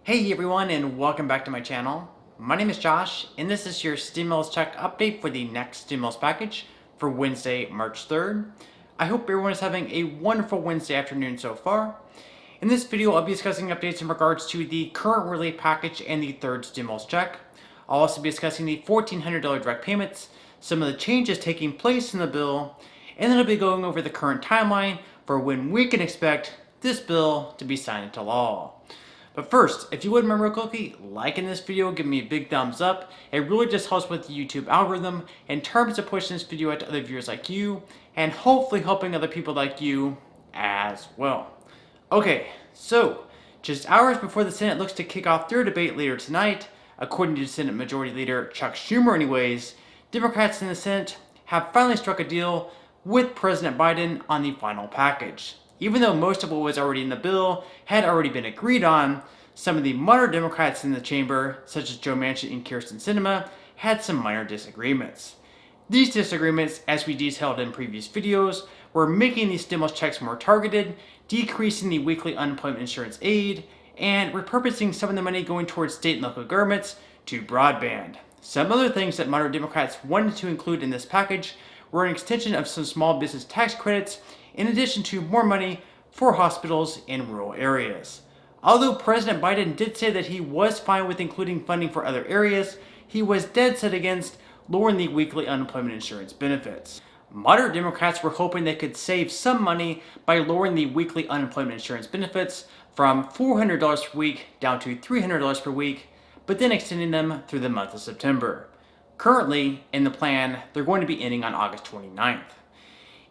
Hey everyone, and welcome back to my channel. My name is Josh, and this is your stimulus check update for the next stimulus package for Wednesday, March 3rd. I hope everyone is having a wonderful Wednesday afternoon so far. In this video, I'll be discussing updates in regards to the current relief package and the third stimulus check. I'll also be discussing the $1,400 direct payments, some of the changes taking place in the bill, and then I'll be going over the current timeline for when we can expect this bill to be signed into law. But first, if you would remember quickly, liking this video, give me a big thumbs up. It really just helps with the YouTube algorithm in terms of pushing this video out to other viewers like you, and hopefully helping other people like you as well. Okay, so just hours before the Senate looks to kick off their debate later tonight, according to Senate Majority Leader Chuck Schumer anyways, Democrats in the Senate have finally struck a deal with President Biden on the final package. Even though most of what was already in the bill had already been agreed on, some of the moderate Democrats in the chamber, such as Joe Manchin and Kyrsten Sinema, had some minor disagreements. These disagreements, as we detailed in previous videos, were making these stimulus checks more targeted, decreasing the weekly unemployment insurance aid, and repurposing some of the money going towards state and local governments to broadband. Some other things that moderate Democrats wanted to include in this package were an extension of some small business tax credits, in addition to more money for hospitals in rural areas. Although President Biden did say that he was fine with including funding for other areas, he was dead set against lowering the weekly unemployment insurance benefits. Moderate Democrats were hoping they could save some money by lowering the weekly unemployment insurance benefits from $400 per week down to $300 per week, but then extending them through the month of September. Currently, in the plan, they're going to be ending on August 29th.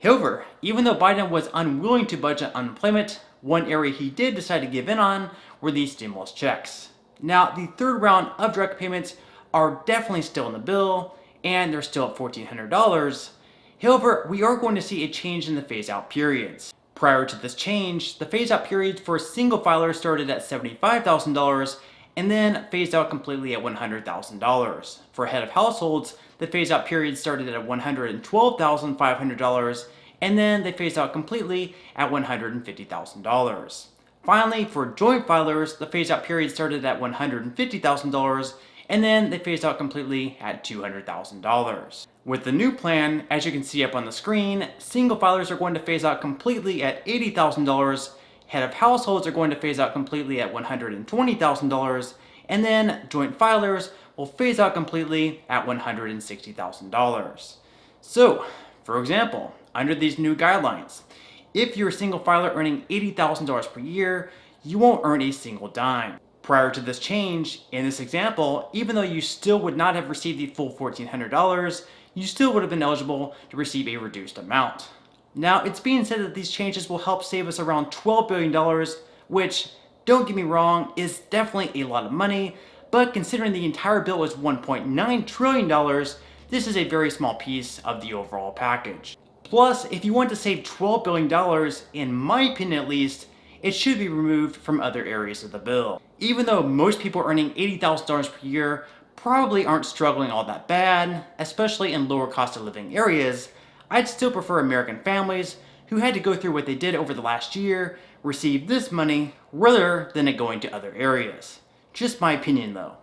However, even though Biden was unwilling to budge on unemployment, one area he did decide to give in on were these stimulus checks. Now, the third round of direct payments are definitely still in the bill, and they're still at $1,400. However, we are going to see a change in the phase-out periods. Prior to this change, the phase-out period for single filers started at $75,000 and then phased out completely at $100,000. For head of households, the phase-out period started at $112,500 and then they phased out completely at $150,000. Finally, for joint filers, the phase-out period started at $150,000 and then they phased out completely at $200,000. With the new plan, as you can see up on the screen, single filers are going to phase out completely at $80,000, head of households are going to phase out completely at $120,000, and then joint filers will phase out completely at $160,000. So, for example, under these new guidelines, if you're a single filer earning $80,000 per year, you won't earn a single dime. Prior to this change, in this example, even though you still would not have received the full $1,400, you still would have been eligible to receive a reduced amount. Now, it's being said that these changes will help save us around $12 billion, which, don't get me wrong, is definitely a lot of money, but considering the entire bill is $1.9 trillion, this is a very small piece of the overall package. Plus, if you want to save $12 billion, in my opinion at least, it should be removed from other areas of the bill. Even though most people earning $80,000 per year probably aren't struggling all that bad, especially in lower cost of living areas, I'd still prefer American families who had to go through what they did over the last year receive this money rather than it going to other areas. Just my opinion though.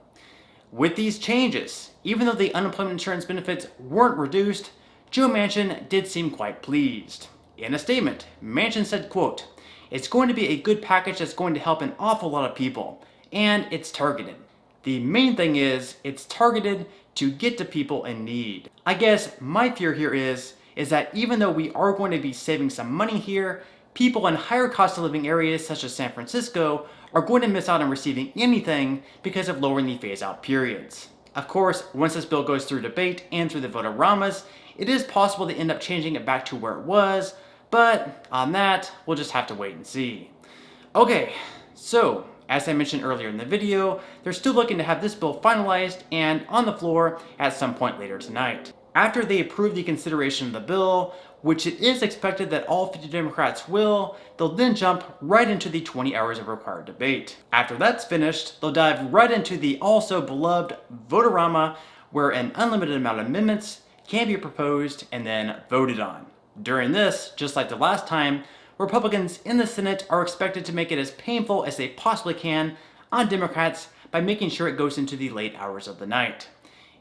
With these changes, even though the unemployment insurance benefits weren't reduced, Joe Manchin did seem quite pleased. In a statement, Manchin said, quote, "It's going to be a good package that's going to help an awful lot of people, and it's targeted. The main thing is, it's targeted to get to people in need." I guess my fear here is that even though we are going to be saving some money here, people in higher cost of living areas such as San Francisco are going to miss out on receiving anything because of lowering the phase-out periods. Of course, once this bill goes through debate and through the vote-a-ramas, it is possible to end up changing it back to where it was, but on that, we'll just have to wait and see. Okay, so as I mentioned earlier in the video, they're still looking to have this bill finalized and on the floor at some point later tonight. After they approve the consideration of the bill, which it is expected that all 50 Democrats will, they'll then jump right into the 20 hours of required debate. After that's finished, they'll dive right into the also beloved vote-a-rama, where an unlimited amount of amendments can be proposed and then voted on. During this, just like the last time, Republicans in the Senate are expected to make it as painful as they possibly can on Democrats by making sure it goes into the late hours of the night.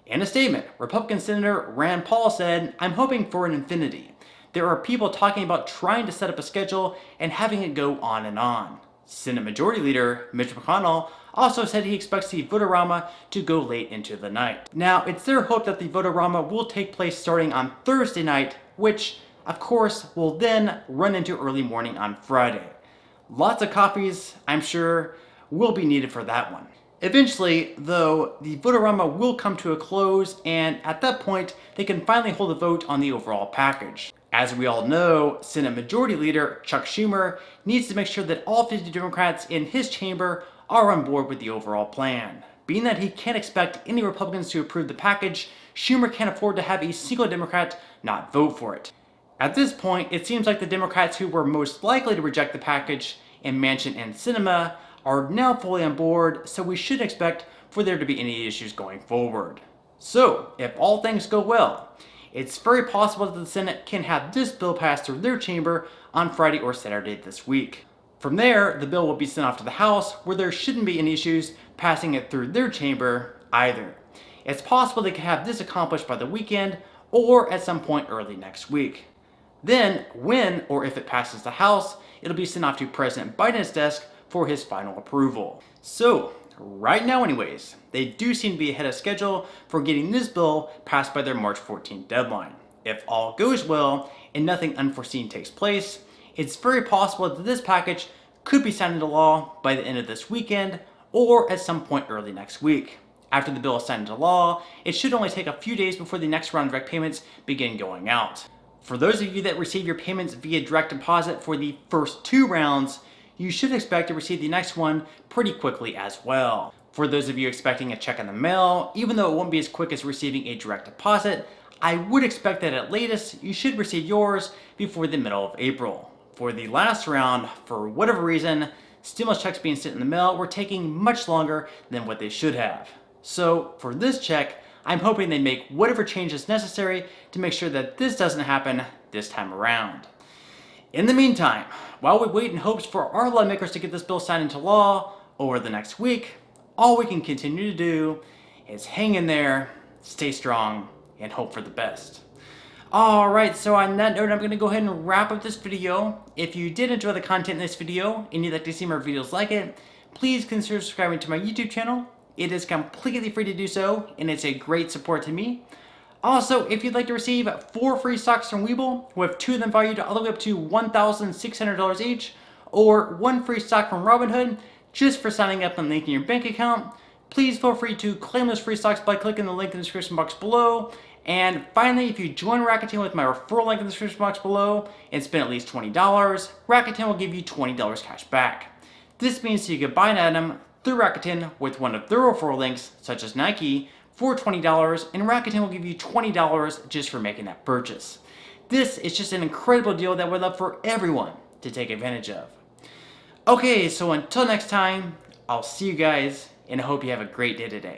In a statement, Republican Senator Rand Paul said, "I'm hoping for an infinity. There are people talking about trying to set up a schedule and having it go on and on." Senate Majority Leader Mitch McConnell also said he expects the vote-a-rama to go late into the night. Now, it's their hope that the vote-a-rama will take place starting on Thursday night, which, of course, will then run into early morning on Friday. Lots of coffees, I'm sure, will be needed for that one. Eventually, though, the vote-a-rama will come to a close, and at that point, they can finally hold a vote on the overall package. As we all know, Senate Majority Leader Chuck Schumer needs to make sure that all 50 Democrats in his chamber are on board with the overall plan. Being that he can't expect any Republicans to approve the package, Schumer can't afford to have a single Democrat not vote for it. At this point, it seems like the Democrats who were most likely to reject the package in Manchin and Sinema are now fully on board, so we shouldn't expect for there to be any issues going forward. So, if all things go well, it's very possible that the Senate can have this bill passed through their chamber on Friday or Saturday this week. From there, the bill will be sent off to the House, where there shouldn't be any issues passing it through their chamber either. It's possible they could have this accomplished by the weekend or at some point early next week. Then, when or if it passes the House, it'll be sent off to President Biden's desk for his final approval. So, right now anyways, they do seem to be ahead of schedule for getting this bill passed by their March 14th deadline. If all goes well and nothing unforeseen takes place, it's very possible that this package could be signed into law by the end of this weekend or at some point early next week. After the bill is signed into law, it should only take a few days before the next round of direct payments begin going out. For those of you that receive your payments via direct deposit for the first 2 rounds, you should expect to receive the next one pretty quickly as well. For those of you expecting a check in the mail, even though it won't be as quick as receiving a direct deposit, I would expect that at latest you should receive yours before the middle of April. For the last round, for whatever reason, stimulus checks being sent in the mail were taking much longer than what they should have. So for this check, I'm hoping they make whatever changes necessary to make sure that this doesn't happen this time around. In the meantime, while we wait in hopes for our lawmakers to get this bill signed into law over the next week, all we can continue to do is hang in there, stay strong, and hope for the best. Alright, so on that note, I'm going to go ahead and wrap up this video. If you did enjoy the content in this video and you'd like to see more videos like it, please consider subscribing to my YouTube channel. It is completely free to do so, and it's a great support to me. Also, if you'd like to receive 4 free stocks from Webull, with 2 of them valued all the way up to $1,600 each, or 1 free stock from Robinhood, just for signing up and linking your bank account, please feel free to claim those free stocks by clicking the link in the description box below. And finally, if you join Rakuten with my referral link in the description box below and spend at least $20, Rakuten will give you $20 cash back. This means that you can buy an item through Rakuten with one of their referral links, such as Nike, for $20, and Rakuten will give you $20 just for making that purchase. This is just an incredible deal that we'd love for everyone to take advantage of. Okay, so until next time, I'll see you guys, and I hope you have a great day today.